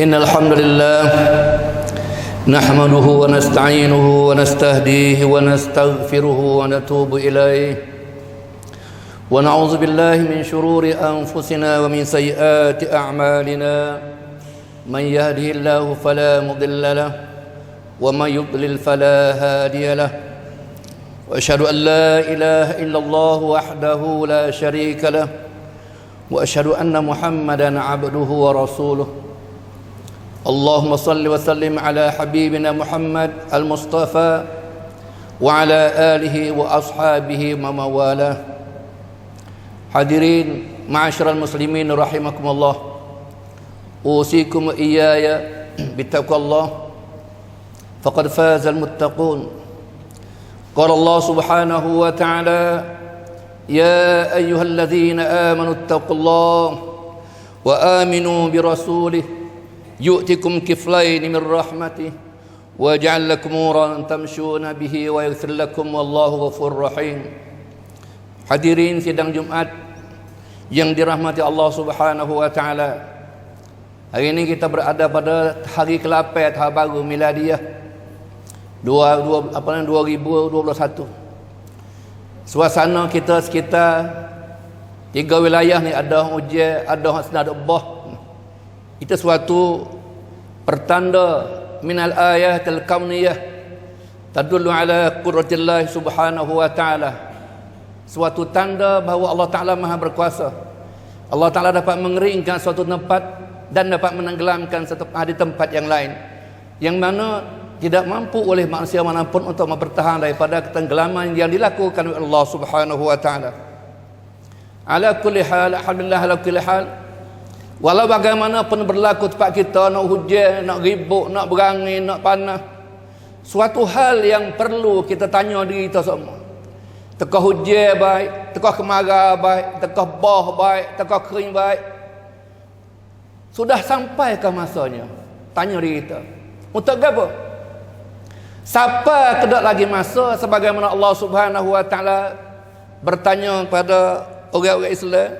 إن الحمد لله نحمده ونستعينه ونستهديه ونستغفره ونتوب إليه ونعوذ بالله من شرور أنفسنا ومن سيئات أعمالنا من يهده الله فلا مضل له ومن يضلل فلا هادي له وأشهد أن لا إله إلا الله وحده لا شريك له وأشهد أن محمدا عبده ورسوله اللهم صل وسلم على حبيبنا محمد المصطفى وعلى آله وأصحابه ومن والاه. Hadirin ma'asyiral muslimin rahimakumullah, usikum iyaya bittaqwallah faqad fazal muttaqun. Qala Allah subhanahu wa ta'ala ya ayyuhalladzina amanu ittaqullaha wa aminu birasulihi yu'tikum kiflaini min rahmatih wa ja'al lakum nuran tamshuna bihi wa yaghfir lakum wallahu ghafurur rahim. Hadirin sidang Jumat yang dirahmati Allah Subhanahu wa taala. Hari ini kita berada pada hari ke-8 tahun baru miladiah 2021. Suasana kita sekitar 3 wilayah ni ada hujan, ada senada bah. Itu suatu pertanda minal ayatil kauniyah tadullu ala qudratillah subhanahu wa ta'ala. Suatu tanda bahawa Allah Ta'ala maha berkuasa. Allah Ta'ala dapat mengeringkan suatu tempat dan dapat menenggelamkan di tempat yang lain, yang mana tidak mampu oleh manusia manapun untuk bertahan daripada ketenggelaman yang dilakukan oleh Allah Subhanahu wa ta'ala. Ala kulli hal, alhamdulillah ala kulli hal, walau bagaimanapun berlaku tempat kita, nak hujan, nak ribut, nak berangin, nak panas, suatu hal yang perlu kita tanya diri kita semua. Tekah hujan baik, tekah kemarau baik, tekah bah baik, tekah kering baik, sudah sampai ke masanya? Tanya diri kita, untuk apa? Siapa kedak lagi masa sebagaimana Allah Subhanahu wa ta'ala bertanya kepada orang-orang Islam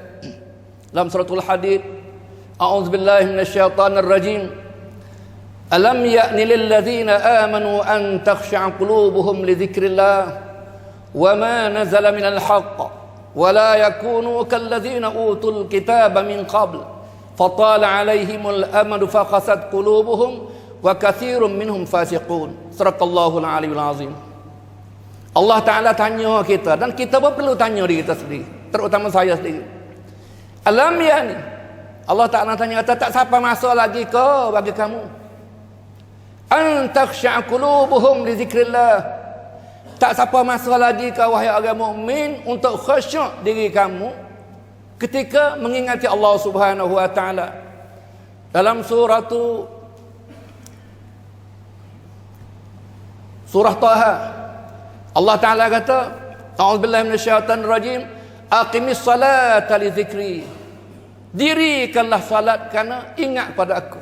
dalam suratul Hadid, a'udzubillahi minasyaitonir rajim, alam ya'ni lil ladzina amanu an takhsha'a qulubuhum li dzikrillah wa ma nazala minal haqq wa la yakunu kal ladzina utul kitaba min qabl fatala 'alaihimul amadu faqasat qulubuhum wa katsirun minhum fasiqun. Sadaqallahul aliyul azim. Allah Ta'ala tanya kita, dan kita pun perlu tanya diri kita sendiri, terutama saya sendiri. Alam ya'ni, Allah Ta'ala tanya kita, tak siapa masa lagi ke bagi kamu an takhsha'a qulubuhum li zikrillah, tak siapa masa lagi ke wahai orang mukmin untuk khusyuk diri kamu ketika mengingati Allah Subhanahu wa ta'ala. Dalam surah Taha, Allah Ta'ala kata, a'udzubillahi minasyaitonir rajim, aqimis salata li dzikri, dirikanlah salat kerana ingat pada aku.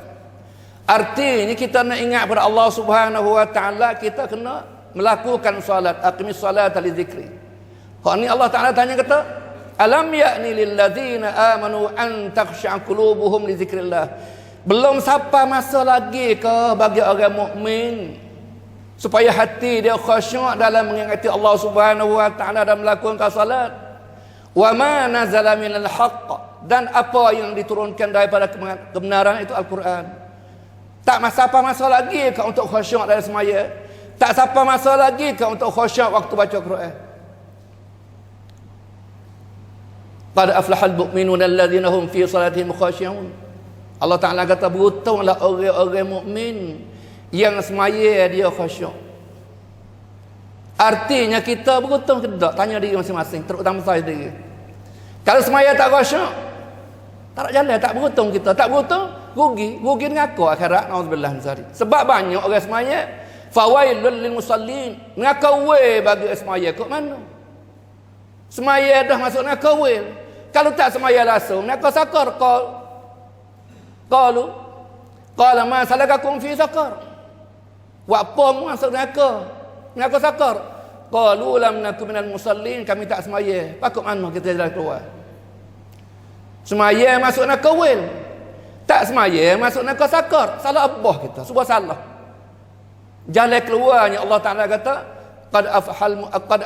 Artinya kita nak ingat pada Allah Subhanahu wa ta'ala, kita kena melakukan salat. Aqimis salata li dzikri. Kau ni Allah Ta'ala tanya kata, alam ya'ni lil ladzina amanu an takhsha'a qulubuhum li dzikrillah, belum sampai masa lagi ke bagi orang mukmin supaya hati dia khusyuk dalam mengingati Allah Subhanahu wa ta'ala dan melakukan salat. Wa ma nazala minal haqq, dan apa yang diturunkan daripada kebenaran itu Al-Quran. Tak sampai masa lagi ke untuk khusyuk dalam semaya, tak sampai masa lagi ke untuk khusyuk waktu baca Quran. Qad aflahal mu'minuna alladzina hum fi salatihim khashi'un. Allah Ta'ala kata, beruntunglah orang-orang mukmin yang semaya dia khusyuk. Artinya kita beruntung ke tak? Tanya diri masing-masing, terutama saya sendiri. Kalau semaya tak khusyuk, tak nak jalan, tak beruntung kita. Tak beruntung, rugi dengan aku akhirat, nauzubillah min zalik. Sebab banyak orang semaya, fawailul lil musallin, neraka we bagi semaya. Kok mana? Semaya dah masuk neraka we. Kalau tak semaya langsung, neraka sakar. Qalu qala ma salakakum fi saqar, wa apa masuk neraka sakar? Qalu lam nakum minal musallin, kami tak semaya. Pakut mana kita jalan keluar? Semaya masuk neraka wel. Tak semaya masuk neraka sakar. Salah abah kita. Sebuah salah. Jalan keluarnya Allah Ta'ala kata, qad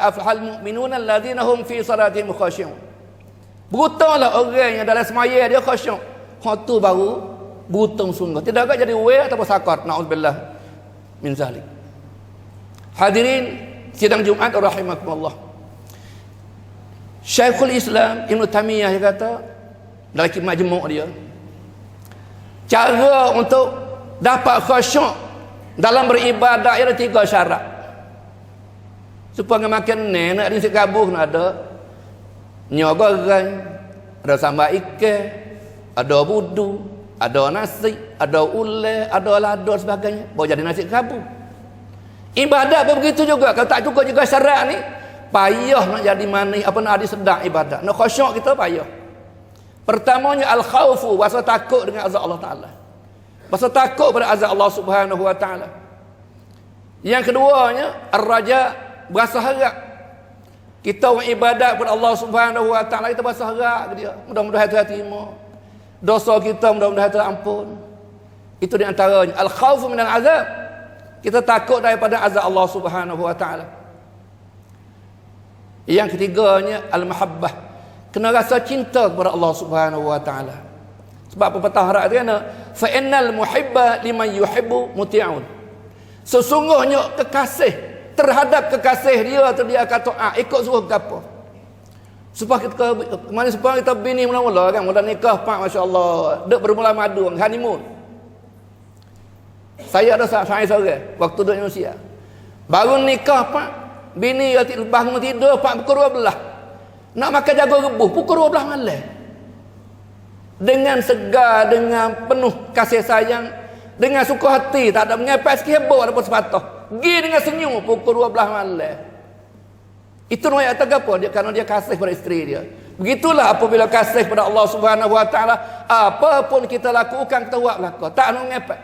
afhal mu'minuna alladhina hum fi salatihim khashi'un. Berutalah orang yang dalam semaya dia khasyuk. Hak tu baru beruntung sungguh. Tidak agak jadi weh ataupun sakar. Na'udzubillah min zalik. Hadirin sidang Jumaat rahimakumullah. Syekhul Islam Ibn Taymiyah dia kata dalam majmu' dia, cara untuk dapat khasyuk dalam beribadat ada 3 syarat. Supaya makan ni nak risik gabuh nak ada nyogoran, ada sambal ikan, ada budu, ada nasi, ada ulai, ada lado sebagainya. Baru jadi nasi gabuh. Ibadat pun begitu juga. Kalau tak cukup juga syarat ni, payah nak jadi manis, apa nak ada sedap ibadat. Nak khusyuk kita payah. Pertamanya al-khawfu, rasa takut dengan azab Allah Ta'ala. Rasa takut pada azab Allah Subhanahu Wa Ta'ala. Yang keduanya ar-raja, berasa harap. Kita orang ibadat kepada Allah Subhanahu Wa Ta'ala, kita berasa harap ke dia. Mudah-mudahan Tuhan terima. Dosa kita mudah-mudahan Tuhan ampun. Itu di antaranya al-khawfu minal azab. Kita takut daripada azab Allah Subhanahu Wa Ta'ala. Yang ketiganya al-mahabbah, kena rasa cinta kepada Allah Subhanahu Wa Ta'ala. Sebab pepatah Arab tu kena, fa innal muhibba liman yuhibbu muti'un. Sesungguhnya kekasih terhadap kekasih dia tu dia akan taat, ikut suruh gapo. Supaya kita bini mula-mula kan, mula nikah pak masya-Allah, duk bermula madu honeymoon. Saya ada saya seorang waktu duduk Indonesia. Baru nikah pak, bini bangun tidur pak pukul 12. Nak makan jago rebus pukul 12 malam. Dengan segar, dengan penuh kasih sayang, dengan suka hati, tak ada mengepek sikit hebok ataupun sepatah. Pergi dengan senyum pukul 12 malam. Itu namanya kata apa? Dia kerana dia kasih pada isteri dia. Begitulah apabila kasih pada Allah Subhanahu Wa Ta'ala, apa pun kita lakukan kita buat belaka, tak nak mengepek.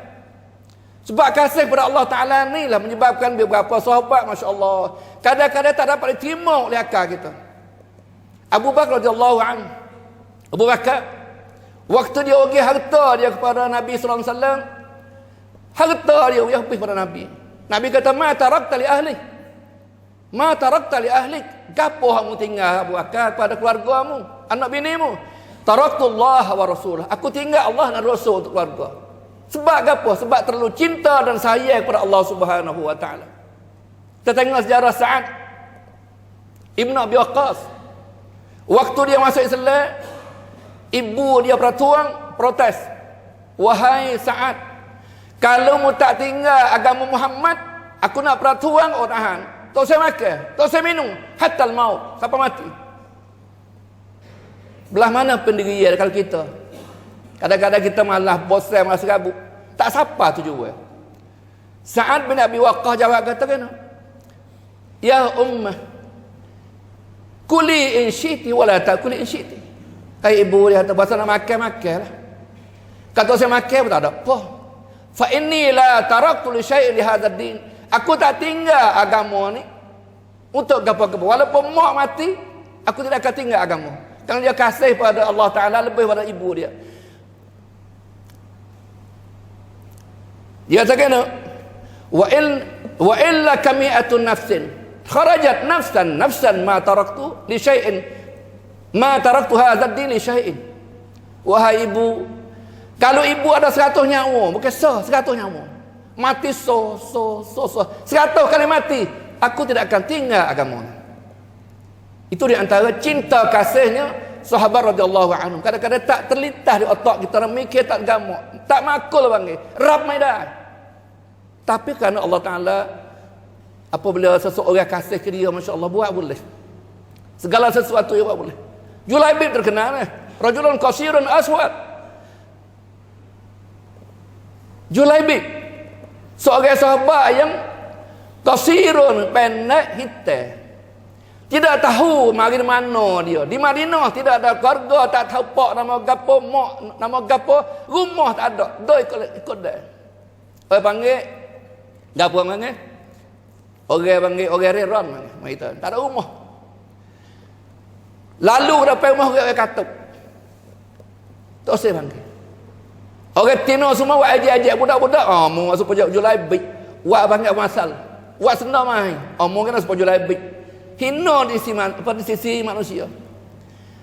Sebab kasih pada Allah Ta'ala ni lah menyebabkan beberapa sahabat masya-Allah kadang-kadang tak dapat diterima oleh akal kita. Abu Bakar radhiyallahu anhu, Abu Bakar waktu dia bagi harta dia kepada Nabi sallallahu alaihi wasallam, harta dia habis pada Nabi. Nabi kata, "Ma tarakta li ahli." Ma tarakta li ahlik. Gapo kamu tinggal Abu Bakar kepada keluargamu, anak binimu? Taraktullah wa rasulah. Aku tinggal Allah dan Rasul untuk keluarga. Sebab gapo? Sebab terlalu cinta dan sayang kepada Allah Subhanahu Wa Ta'ala. Kita tengok sejarah Sa'ad Ibn Abi Waqqas. Waktu dia masuk Islam, ibu dia peratuang protes. Wahai Sa'ad, kalau mu tak tinggal agama Muhammad, aku nak peratuang orang. Tak saya makan, tak saya minum, hatta al-maut, sampai mati. Belah mana pendirian kalau kita? Kadang-kadang kita malah bosan, malah serabut. Tak siapa tu juga. Sa'ad bin Abi Waqqas jawab kata kena, "Ya ummah, kuli in syi'ti wala ta'kuli in syi'ti." Hai ibu dia kata, bahasa nak makan lah. Kata saya makan pun tak ada apa. Fa inni la taraktu li syai'in li hadzal din. Aku tak tinggal agama ni untuk gapo-gapo. Walaupun mak mati, aku tidak akan tinggal agama. Kerana dia kasih pada Allah Ta'ala lebih pada ibu dia. Dia kata kena, wa illa kami'atun nafsin kharajat nafsan ma taraktu li syai'in ma taraktu hadzal din li syai'in. Wahai ibu, kalau ibu ada 100 nyawa, bukan 100 nyawa, mati 100 kali mati, aku tidak akan tinggal agama. Itu di antara cinta kasihnya sahabat radhiyallahu anhum. Kadang-kadang tak terlintas di otak kita, orang mikir tak agama, tak makul panggil rab maidan. Tapi kerana Allah Ta'ala, apabila seseorang kasih ke dia, masya-Allah, buat boleh. Segala sesuatu dia buat boleh. Julaibib terkenal, rajulun qasirun aswad. Julaibib seorang sahabat yang qasirun, pendek, hitam. Tidak tahu mari mana dia. Di Madinah tidak ada keluarga, tak tahu pak nama gapo, mak nama gapo, rumah tak ada. Doi ikut dia. Orang panggil gapo panggil? Orang panggil orang reron panggil. Tak ada rumah. Lalu dapat rumah orang katuk. Tak usah panggil. Orang Tino semua buat ajak-ajak budak-budak. Mau masuk pojok Julaibib. Buat banyak masal. Buat senang main. Mau kena masuk pojok Julaibib. Hina di sisi manusia.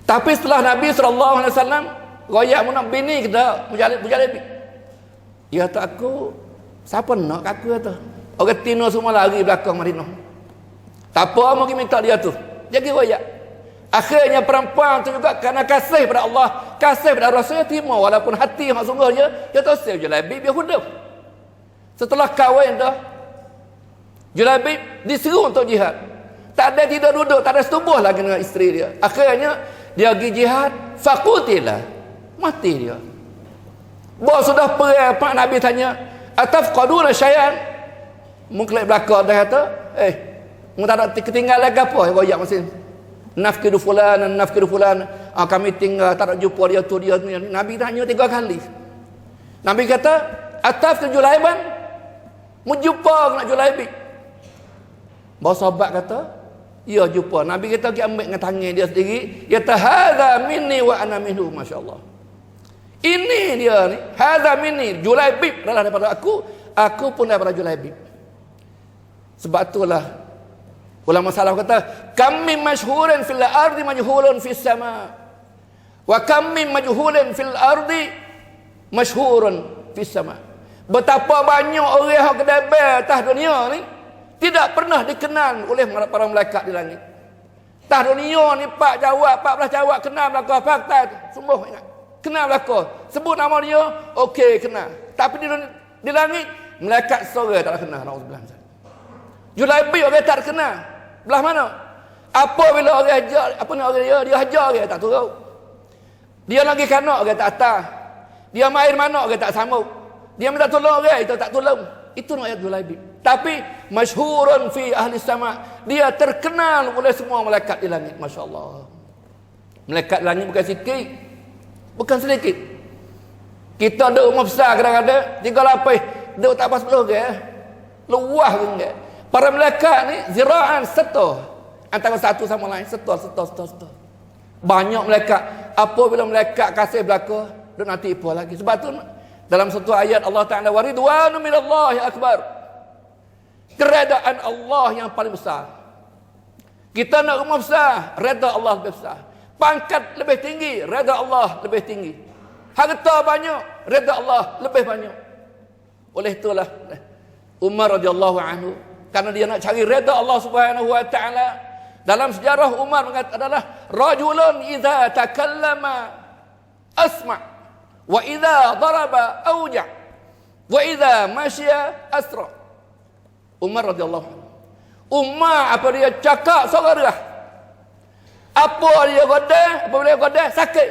Tapi setelah Nabi SAW royak mu nak bini kita Julaibib. Dia kata aku, siapa nak aku kata. Orang Tino semua lari belakang Madinah. Tak apa mau minta dia tu. Dia pergi royak. Akhirnya perempuan tu juga kerana kasih pada Allah, kasih pada Rasul, terima walaupun hati hak sungguh dia tosir Julaibib dia hudup. Setelah kahwin dah, Julaibib disuruh untuk jihad. Tak ada tidur duduk, tak ada setubuh lagi dengan isteri dia. Akhirnya dia pergi jihad, faqutilah, mati dia. Bahawa sudah pergi, Pak Nabi tanya, atafqaduna syai'an? Mungkin belakang dia kata, mu tak ada ketinggalan ke apa? Royak mesin. Nafkidu fulan, kami tinggal, tak nak jumpa dia tu dia ni. Nabi tanya 3 kali. Nabi kata, ataf ke Julaiban? Mu jumpa nak Julaibib? Bahawa sahabat kata, ya jumpa. Nabi kata, dia ambil dengan tangan dia sendiri. Dia kata, hadha minni wa ana minhu, masya-Allah. Ini dia ni, hadha minni. Julaibib adalah daripada aku pun daripada Julaibib. Sebab itulah ulama salaf kata, kam min masyhurin fil ardi majhulun fis sama. Wa kam min majhulin fil ardi masyhurun fis sama. Betapa banyak orang yang kedebel atas dunia ni tidak pernah dikenal oleh para malaikat di langit. Atas dunia ni 14 jawab kenal belaka fakta semua ingat. Kenal belaka. Sebut nama dia, okey kenal. Tapi di langit malaikat seorang tak kenal, naudzubillah. Julaibib orang tak kenal. Belah mana? Apa bila orang hajar, apa nak orang dia hajar orang tak turun. Dia lagi kanak orang tak atas. Dia main mana orang tak sambung. Dia minta tolong orang itu tak tolong. Itu nak ayat Julaibib. Tapi masyhurun fi ahli sama. Dia terkenal oleh semua malaikat di langit, masya-Allah. Malaikat langit bukan sikit. Bukan sedikit. Kita ada rumah besar kadang-kadang 3 lapis, duk tak pas 10 orang. Luah ke. Para malaikat ni ziraan setor antara satu sama lain, setor. Banyak malaikat. Apabila malaikat kasih belaka, dia nanti apa lagi. Sebab tu dalam satu ayat Allah Taala, waridwanu minallahi akbar. Keredaan Allah yang paling besar. Kita nak rumah besar, redha Allah lebih besar. Pangkat lebih tinggi, redha Allah lebih tinggi. Harta banyak, redha Allah lebih banyak. Oleh itulah Umar radhiyallahu anhu, karena dia nak cari redha Allah Subhanahu wa taala. Dalam sejarah Umar mengatakan adalah rajulun idza takallama asma' wa idza daraba auja' wa idza masya asra. Umar radhiyallahu anhu. Umar apa dia cakap suara derah. Apa dia godah, apabila dia godah sakit.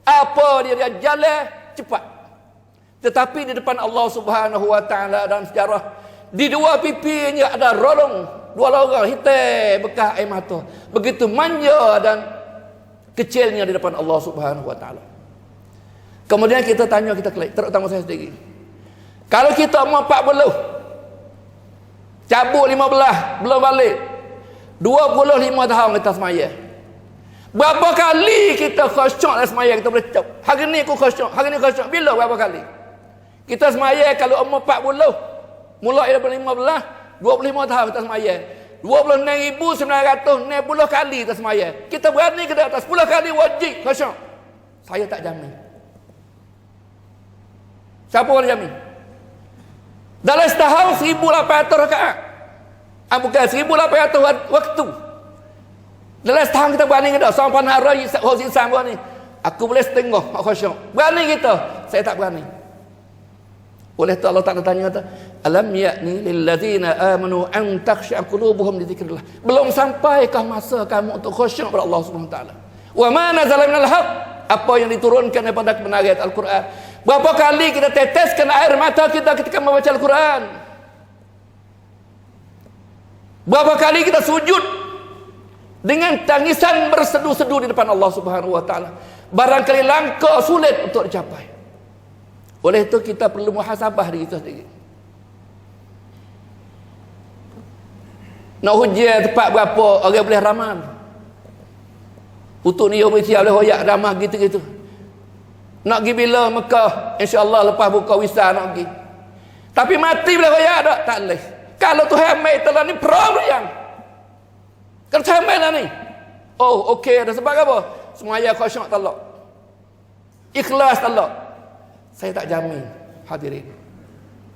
Apa dia jalan cepat. Tetapi di depan Allah Subhanahu wa taala dalam sejarah, di 2 pipinya ada rolong, 2 lorong hitam bekas air mata. Begitu manja dan kecilnya di depan Allah Subhanahu wa taala. Kemudian kita tanya, kita klik, terutama saya sendiri. Kalau kita mau 40, cabut 15, belum balik, 25 tahun kita semaya. Berapa kali kita khusyuk dalam semaya kita boleh cakap, hari ni aku khusyuk, hari ni khusyuk. Bila berapa kali? Kita semaya kalau umur 40, mulai daripada 15, 25 tahun kita semaya. 26,960 kali kita semaya. Kita berani ke atas 10 kali wajib khusyuk. Saya tak jamin. Siapa boleh jamin? Dalam setahun 1,800 rakaat. Bukan 1,800 waktu. Dalam setahun kita berani ke tak? Sampai hari Hosni Sambua ni, aku boleh setengah khusyuk. Berani kita? Saya tak berani. Oleh itu Allah Ta'ala tanya kata, alam ya'ni lilladzina amanu an takhsha'a qulubuhum li dzikrillah. Belum sampaikah masa kamu untuk khusyuk kepada Allah Subhanahu wa taala? Wa ma nazala minal haqq, apa yang diturunkan daripada kebenaran Al-Quran. Berapa kali kita teteskan air mata kita ketika membaca Al-Quran? Berapa kali kita sujud dengan tangisan bersedu-sedu di depan Allah Subhanahu wa taala? Barangkali langkah sulit untuk dicapai. Oleh itu kita perlu muhasabah diri kita sendiri. Nak hujan tempat berapa orang boleh ramal. Untuk ni boleh siap boleh hoyak ramah gitu-gitu. Nak pergi bila Mekah, insya-Allah lepas buka visa nak pergi. Tapi mati boleh raya tak? Tak boleh. Kalau Tuhan mai telah ni problem. Kalau Tuhan mai lah ni. Oh, okey, ada sebab apa? Semaya khusyuk talak. Ikhlas talak. Saya tak jamin, hadirin.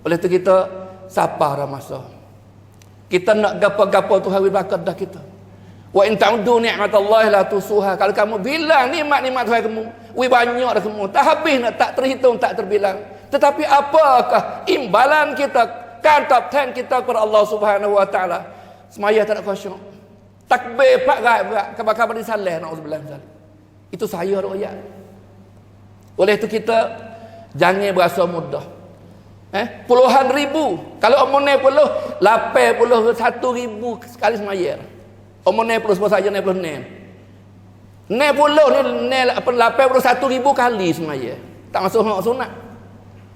Oleh itu kita sabar dah masa. Kita nak gapo-gapo Tuhan beri berkat dah kita. Wa in ta'udu ni'matallahi la tusuha. Kalau kamu bilang nikmat-nikmat Tuhan kamu, banyak dah kamu. Tak habis nak, tak terhitung, tak terbilang. Tetapi apakah imbalan kita, kantap kita kepada Allah Subhanahu wa taala? Semaya tak nak khusyuk. Takbir pak berat, kabar-kabar di saleh naudzubillah min zalik. Itu saya royak. Oleh itu kita jangan berasa mudah. Puluhan ribu. Kalau umurnya 81,000 sekali semaya. Umurnya 10 saja 60 ni. 60 ni 81,000 kali semaya. Tak masuk hak sunat.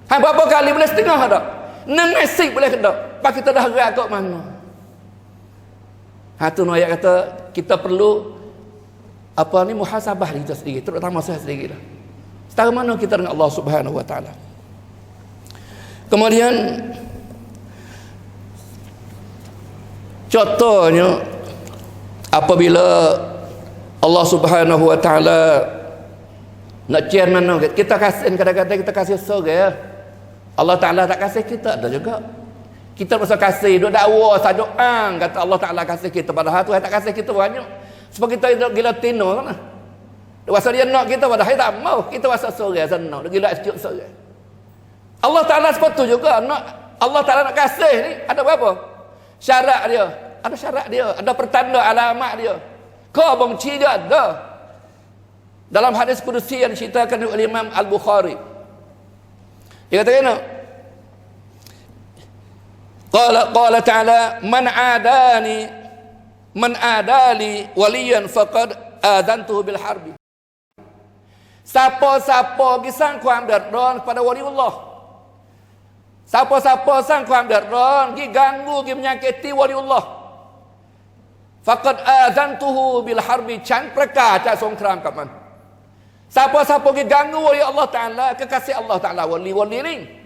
Berapa kali boleh setengah dak? 6 nasib boleh ke dak? Pak kita dah gerak kat mana? Tu ayat kata kita perlu muhasabah kita sendiri, terutama saya sendiri dah. Setara mana kita dengan Allah Subhanahu wa taala. Kemudian contohnya apabila Allah Subhanahu wa taala nak cian mana kita kasih, kadang-kadang kita kasih surga, Allah taala tak kasih kita, ada juga kita masa kasih duk dakwa sadoang kata Allah taala kasih kita, padahal Tuhan tak kasih kita banyak. Sebab kita gila tino kan. Wasa dia nak kita padahal tak mau, kita wasa surga sana gila sejuk surga. Allah taala sepatu juga nak, Allah taala nak kasih ni ada berapa syarat dia, ada syarat dia, ada pertanda alamat dia. Kau benci dia ada. Dalam hadis kudusi yang diceritakan oleh Imam Al-Bukhari, dia kata kena qala ta'ala man adali waliyan faqad adantuhu bil harbi. Siapa-siapa gisang kuam dardan kepada waliullah, siapa-siapa sang kuam dardan gi ganggu gi menyakiti waliullah, faqad adantuhu bil harbi, cang perkara songkram kat man. Siapa-siapa gi ganggu wali Allah taala, kekasih Allah taala wali ni.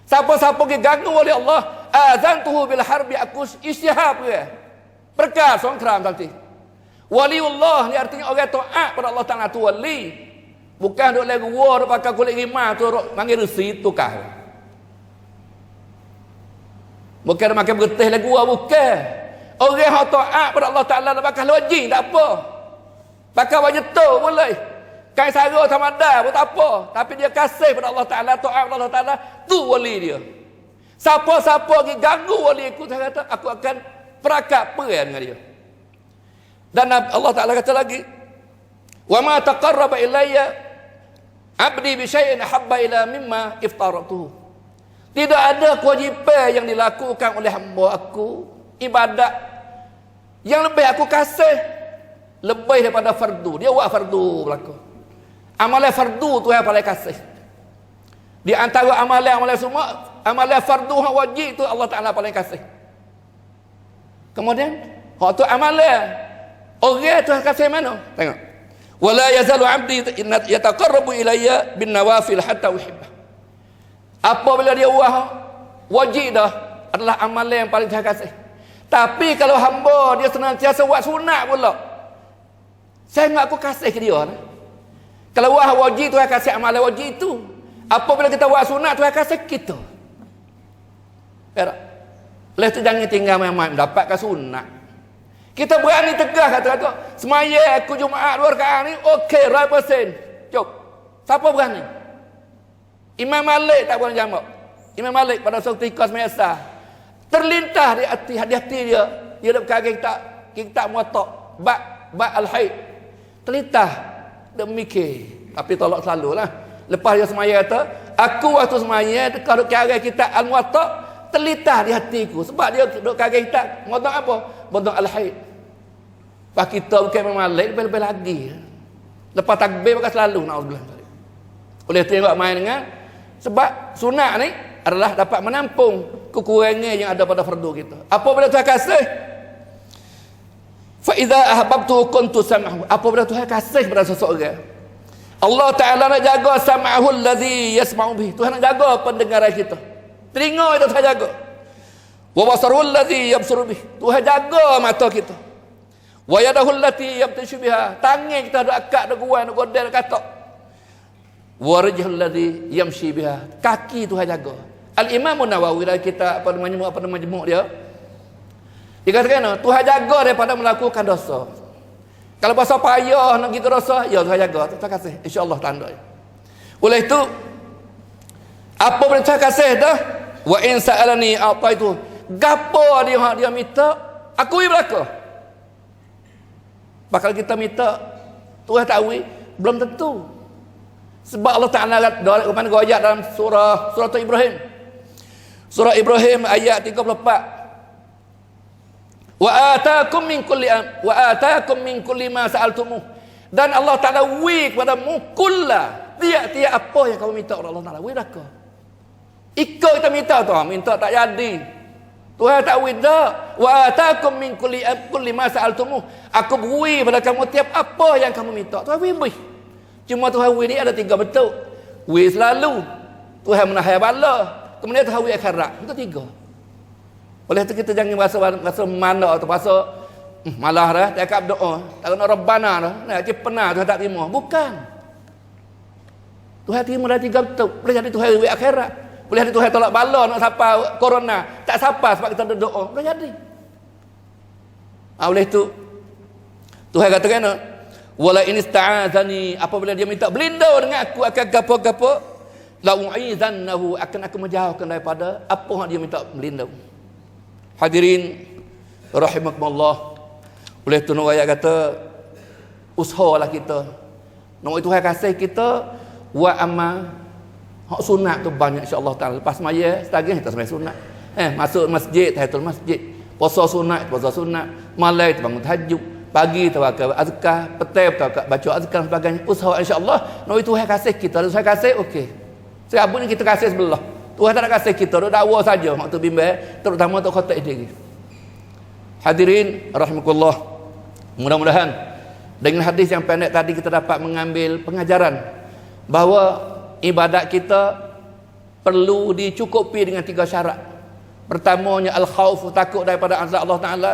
Siapa-siapa pergi ganggu oleh Allah, azantuhu bil harbi, aku isytihar dia. Perkara songkram nanti. Waliullah ni artinya orang taat pada Allah Taala tu wali. Bukan duk lagi duk pakai kulit rimah tu panggil resi tu kah. Bukan makan getih lagi bukan. Orang yang taat pada Allah Taala nak pakai lojing tak apa. Pakai baju tu boleh. Kain sarung sama ada pun tak apa, tapi dia kasih pada Allah Taala, taat pada Allah Taala, tu wali dia. Siapa-siapa pergi ganggu wali aku, saya kata aku akan perakat perang dengan dia. Dan Allah Taala kata lagi, wa ma taqarraba ilayya 'abdi bi syai'in ahabba ila mimma iftaratuhu. Tidak ada kewajipan yang dilakukan oleh hamba aku, ibadat yang lebih aku kasih lebih daripada fardu. Dia buat fardu berlaku. Amalan fardu tu yang paling kasih. Di antara amalan-amalan semua, amalan fardu hak wajib tu Allah Taala paling kasih. Kemudian hak tu amalan orang tu kasih mana? Tengok. Wala yazalu 'abdi yataqarrabu ilayya bin nawafil hatta uhibba. Apabila dia wajib dah adalah amalan yang paling Tuhan kasih. Tapi kalau hamba dia senantiasa buat sunat pula, saya ingat aku kasih ke dia. Kalau wajib Tuhan kasih amalan wajib itu. Apabila kita buat sunat Tuhan kasih kita. Oleh itu jangan tinggal main-main mendapatkan sunat. Kita berani tegas kata-kata, semaya aku Jumaat 2 rakaat ni okey 100%. Cuk. Siapa berani? Imam Malik tak berani jamak. Imam Malik pada suatu ketika semaya sah, terlintas di hati dia, dia dak kagak kita muatak ba al-haid. Terlintas dia mikir, tapi tolak selalulah. Lepas dia semaya kata, aku waktu semaya kalau kira kita al-muwatta terlintas di hatiku, sebab dia duk kira kita muwatta apa? Muwatta al-haid. Pak kita bukan memalik lebih-lebih lagi. Lepas takbir maka selalu naudzubillah. Oleh itu yang main dengan sebab sunat ni adalah dapat menampung kekurangan yang ada pada fardu kita. Apabila Tuhan kasih, fa idza ahbabtu kuntu sam'ahu, apabila Tuhan kasih pada seseorang, Allah Ta'ala nak jaga sam'ahul ladzi yasma'u bih. Tuhan nak jaga pendengaran kita. Telinga itu Tuhan jaga. Wa basarul ladzi yabsuru bih. Tuhan jaga mata kita. Wa yadahul lati yabtashu biha. Tangan kita ada akak, ada kuat, ada godel, ada katak. Wa rajhul ladzi yamshi biha. Kaki Tuhan jaga. Al-Imam Nawawi dalam kitab apa nama majmuk dia. Dia katakan Tuhan jaga daripada melakukan dosa. Kalau pasal payah nak pergi ke dosa, ya Tuhan jaga. Tuhan kasih. InsyaAllah tanda. Oleh itu, apa boleh Tuhan kasih dah? Wa in sa'alani a'taitu. Gapo dia minta, aku beri belaka. Bakal kita minta, Tuhan tahu, belum tentu. Sebab Allah Ta'ala mana ayat dalam surah Ibrahim. Surah Ibrahim ayat 34. Wa atakum min kulli ma sa'altumuh. Dan Allah Ta'ala kepadamu kulla, tiap-tiap apa yang kamu minta oleh Allah Ta'ala, belaka. Ikut kita minta tu, minta tak jadi. Tuhan tak dah. Wa atakum min kulli ma sa'altumuh. Aku beri pada kamu tiap apa yang kamu minta. Tuhan beri. Cuma Tuhan beri ni ada 3 bentuk. Beri selalu. Tuhan menahan bala. Kemudian Tuhan beri akhirat. Itu 3. Oleh itu kita jangan rasa mana atau rasa malah dah tak kap doa. Tak kena Rabbana dah. Nak pernah Tuhan tak terima. Bukan. Tuhan terima dah 3 bentuk. Boleh jadi Tuhan beri akhirat. Boleh jadi Tuhan tolak bala nak sapa corona. Tak sapa sebab kita berdoa. Boleh jadi. Oleh itu Tuhan katakan wala in ista'adzani, apabila dia minta berlindung dengan aku akan gapo-gapo, la u'izannahu, akan aku menjauhkan daripada apa yang dia minta berlindung. Hadirin rahimakumullah. Oleh itu nak ayat kata usahalah kita. Nak Tuhan kasih kita wa amma hak sunat tu banyak insya-Allah taala. Lepas semaya setagih kita sembahyang sunat. Masuk masjid tahiyatul masjid. Puasa sunat, malam bangun tahajud, pagi tawakal azkar, petang tawakal baca azkar dan sebagainya. Usaha insya-Allah nak Tuhan kasih kita. Tuhan kasih okey. Siapa ni kita kasih sebelah. Tuhan tak nak kasih kita, duk dakwa saja waktu bimbang, terutama untuk khatam diri. Hadirin rahimakumullah. Mudah-mudahan dengan hadis yang pendek tadi kita dapat mengambil pengajaran bahawa ibadat kita perlu dicukupi dengan 3 syarat. Pertamanya al-khauf, takut daripada azab Allah Taala.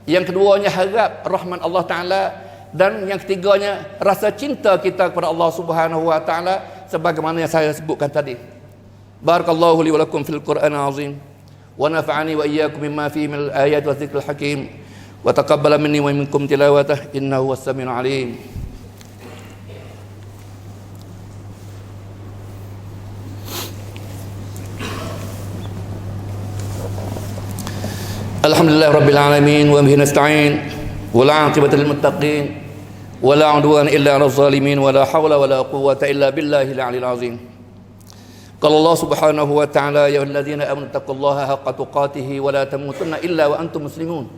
Yang keduanya harap rahmat Allah Taala, dan yang ketiganya rasa cinta kita kepada Allah Subhanahu wa taala sebagaimana yang saya sebutkan tadi. Barakallahu li wa lakum fil Qur'anil azim wa nafa'ani wa iyyakum mimma fihi min al-ayati wa dzikril hakim wa taqabbala minni wa minkum tilawatah innahu was-sami'ul 'alim. Alhamdulillah rabbil alamin wa bihi nasta'in wal 'aqibatu lil muttaqin wa la 'udwana illa 'alal zalimin wa la hawla wa la quwwata illa billahil 'aliyyil 'azim. Qala Allah Subhanahu wa ta'ala ya ayyuhalladzina amanu taqullaha haqqa tuqatih wa la tamutunna illa wa antum muslimun.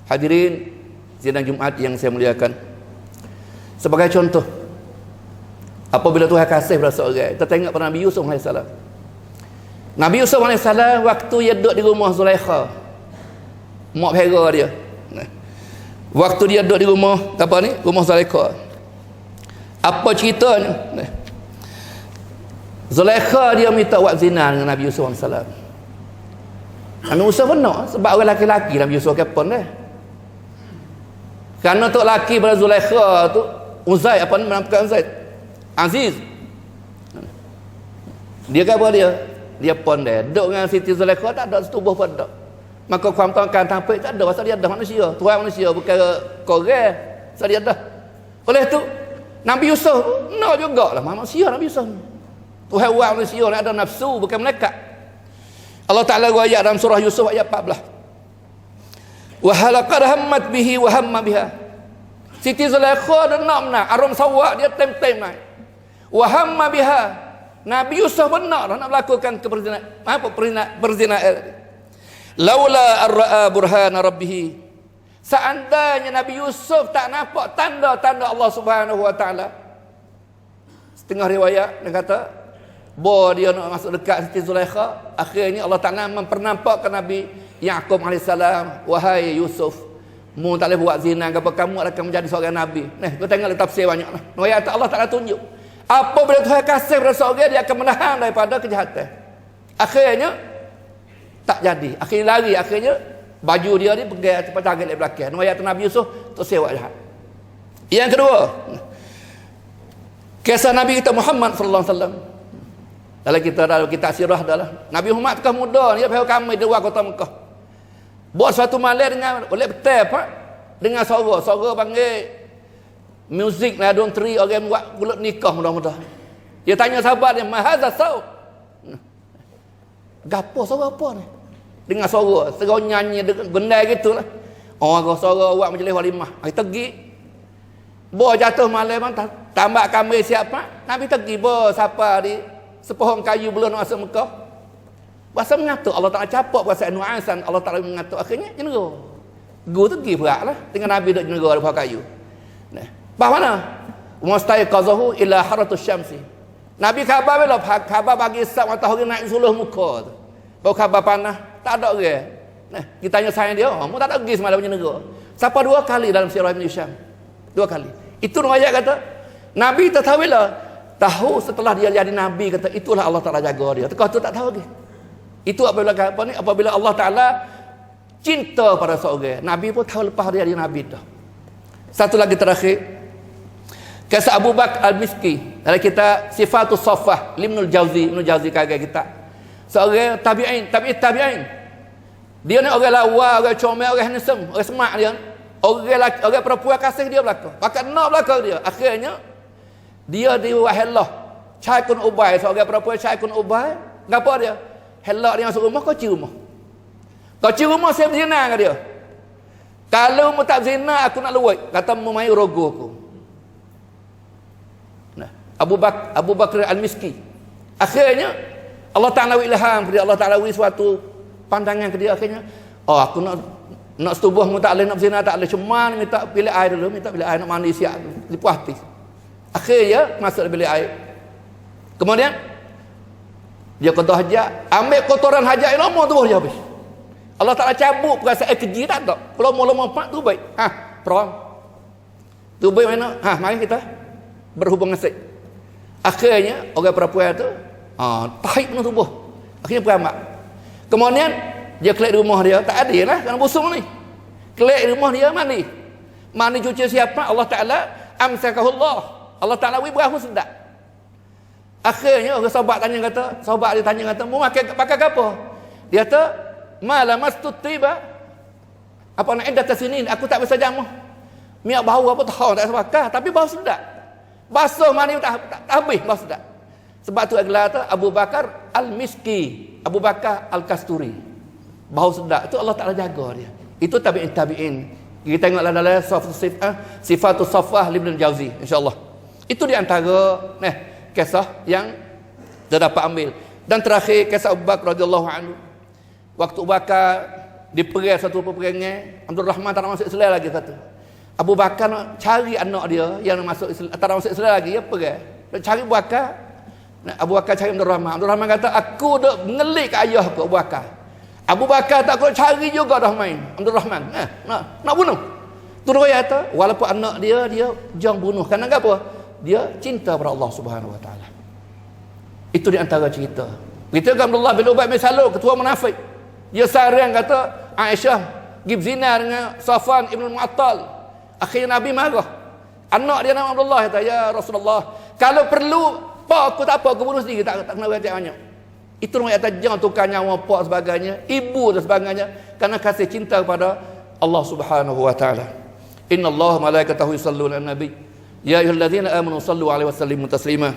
Hadirin sidang Jumaat yang saya muliakan. Sebagai contoh, apabila Tuhan kasih pada seorang, kita tengok pada Nabi Yusuf AS. Nabi Yusuf AS waktu dia duduk di rumah Zulaikha, mak hera dia. Waktu dia duduk di rumah apa ni? Rumah Zulaikha. Apa ceritanya? Zulaikha dia minta buat zina dengan Nabi Yusuf AS. Nabi Yusuf benar sebab orang laki-laki Nabi Yusuf kepon dah. Kerana tok laki pada Zulaikha tu Uzair, apa nama Uzair? Aziz. Dia kata dia? Dia pon dah. Duduk dengan Siti Zulaikha tak ada setubuh pun tak. Maka kuam tangkan tampik tak ada pasal dia dah manusia. Tuhan manusia bukan korang. Pasal dia dah. Oleh tu Nabi Yusuf no jugalah manusia Nabi Yusuf. Tuhan buat manusia yang ada nafsu, bukan malaikat. Allah Ta'ala ayat dalam surah Yusuf ayat 14. Wa halaqad hammat bihi wa hamma biha. Siti Zulaikha ada nak arum sawak dia tem-tem naik. Wa hamma biha. Nabi Yusuf benar nak melakukan keperzinaan. Apa perzinaan? Laula ar-ra'a burhana rabbih. Seandainya Nabi Yusuf tak nampak tanda-tanda Allah Subhanahu wa taala. Setengah riwayat dia kata dia nak masuk dekat Siti Zulaikha, akhirnya Allah Ta'ala mempernampakkan Nabi Yaqub AS, wahai Yusuf, mu tak boleh buat zina, kamu akan menjadi seorang Nabi. Kau tengok tafsir banyak. Ayat Allah Ta'ala tunjuk Apabila Tuhan kasih pada seorang, dia akan menahan daripada kejahatan. Akhirnya tak jadi. Akhirnya lari. Akhirnya baju dia ni pegang tempat tangan di belakang. Nama ayat Nabi Yusuf tu sewa jahat. Yang kedua, kisah Nabi kita Muhammad sallallahu alaihi wasallam. Dalam kita sirah adalah Nabi Muhammad ketika muda ni pergi kami di luar kota Mekah. Buat suatu malam dengan oleh betul pak dengan suara panggil muzik nadung teri orang buat bulat nikah mudah-mudah. Dia tanya sahabat dia, "Mahadza saut?" Gapo suara apa ni? Dengan suara nyanyi benda gitulah. Orang suara buat majlis walimah. Ai tegi. Bo jatuh malam bang tambah kami siapa? Nabi tegi bo siapa di sepohong kayu belum masuk Mekah. Bahasa mengatur Allah Taala capak bahasa nu'asan, Allah Taala mengatur akhirnya jenera. Gu tegi beratlah dengan Nabi duduk jenera di bawah kayu. Nah, bah mana? Mustaiqazahu ila haratus syamsi. Nabi khabar bila khabar bagi sab matahari naik suluh muka tu. Baru khabar panah, tak ada orang. Nah, kita tanya sayang dia, mu tak ada pergi semalam jenera. Siapa dua kali dalam sirah Ibn Hisham? Dua kali. Itu ayat kata Nabi tahu bila tahu setelah dia jadi nabi kata itulah Allah Taala jaga dia. Tekah tu tak tahu lagi. Itu apabila Allah Taala cinta pada seorang nabi pun tahu lepas dia jadi nabi dah. Satu lagi terakhir, kisah Abu Bakar Al-Miski dalam kita Sifatus Saffah Ibnul Jauzi kagak kita. Seorang tabi'in. Dia ni orang lawa, orang comel, orang handsome, orang smart dia. Orang perempuan kasih dia belakang. Pakat nak belakang dia. Akhirnya dia diwahellah. Caikun Ubay, seorang perempuan Caikun Ubay. Ngapa dia? Helak dia masuk rumah, kau cium rumah. Kau cium rumah saya berzina dengan dia. Kalau mu tak berzina aku nak luwai. Kata mu mai rogo aku. Nah, Abu Bakar Al-Miski. Akhirnya Allah Taala ilham kepada Allah Taala suatu pandangan ke dia akhirnya. Oh aku nak setubuh mu tak boleh nak berzina tak boleh cuma minta pilih air dulu, minta pilih air nak mandi siap dipuas hati. Akhirnya masuk bilik air. Kemudian dia qada hajat, ambil kotoran hajat lama tu dia habis. Allah Taala cabut perasaan keji tak ada. Lama-lama pak tu baik. Perang. Tu baik mana? Mari kita berhubungan seks. Akhirnya orang perempuan tu taib penuh tubuh. Akhirnya beramak. Kemudian dia kelik di rumah dia, tak adil lah kerana busung ni. Kelik di rumah dia mandi. Mandi cuci siapa? Allah Taala amsakahullah. Allah Taala berahu sedap. Akhirnya orang sahabat dia tanya kata, "Mu pakai apa?" Dia kata, "Malamastu tiba." Apa nak indah sini aku tak bisa jamuh. Miak bau apa tahu tak sebakar tapi bau sedap. Basuh mandi tak habis bau sedap. Sebab tu gelar tu Abu Bakar Al-Miski, Abu Bakar Al-Kasturi. Bau sedap itu Allah Taala jaga dia. Itu tabi'in. Kita tengoklah dalam Sifatus Saffah Ibnul Jauzi insya-Allah. Itu di antara kisah yang kita dapat ambil. Dan terakhir kisah Abu Bakar radhiyallahu anhu. Waktu Abu Bakar diperang satu peperangan, Abdul Rahman tak nak masuk Islam lagi satu. Abu Bakar nak cari anak dia yang masuk Islam, tak nak masuk Islam lagi, dia perang. Dia cari Abu Bakar. Abu Bakar cari Abdul Rahman. Abdul Rahman kata, "Aku duk mengelik ke ayah aku Abu Bakar." Abu Bakar tak kau cari juga dah main. Abdul Rahman nak bunuh. Tu dia kata, walaupun anak dia jangan bunuh. Kerana apa? Dia cinta kepada Allah Subhanahu Wa Taala. Itu di antara cerita. Kita kan Abdullah bin Ubay bin Salul, ketua munafik. Dia sarang kata Aisyah pergi zina dengan Safwan ibn Mu'attal. Akhirnya Nabi marah. Anak dia nama Abdullah kata, "Ya Rasulullah, kalau perlu pak aku tak apa, aku bunuh sendiri, tak kena berhati banyak." Itu orang kata jangan tukar nyawa pak sebagainya, ibu dan sebagainya, kerana kasih cinta kepada Allah Subhanahu Wa Taala. Innallaha malaikatahu yusalluna 'alan nabi. Ya ayyuhalladzina amanu sallu 'alaihi wa sallimu taslima.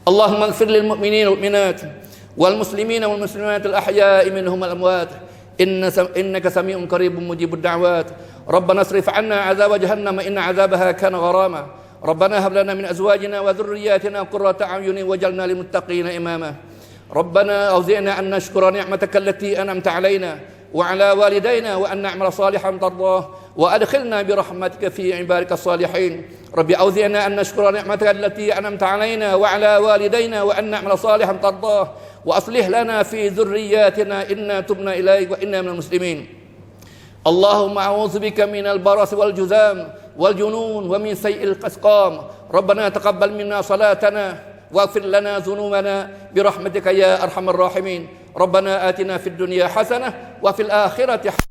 Allahumma ighfir lil mu'minina wal mu'minat wal muslimina wal muslimat al ahya'i minhum wal amwat. Innaka sami'un qaribun mujibud da'wat. Rabbana asrif 'anna 'adzaba jahannam inna 'adzabaha kana gharama. Rabbana hab lana min azwajina wa dhurriyyatina qurrata a'yunin waj'alna lil muttaqina imama. ربنا أوزعنا أن نشكر نعمتك التي أنعمت علينا وعلى والدينا وأن نعمل صالحا ترضاه وأدخلنا برحمتك في عبادك الصالحين ربي أوزعنا أن نشكر نعمتك التي أنعمت علينا وعلى والدينا وأن نعمل صالحا ترضاه وأصلح لنا في ذرياتنا إنا تبنا إليك وإنا من المسلمين اللهم أعوذ بك من البرص والجذام والجنون ومن سيء الأسقام Rabbana taqabbal minna salatana waghfir lana dhunubana birahmatika ya arhamar rahimin. Rabbana atina fid dunya hasanah wa fil akhirati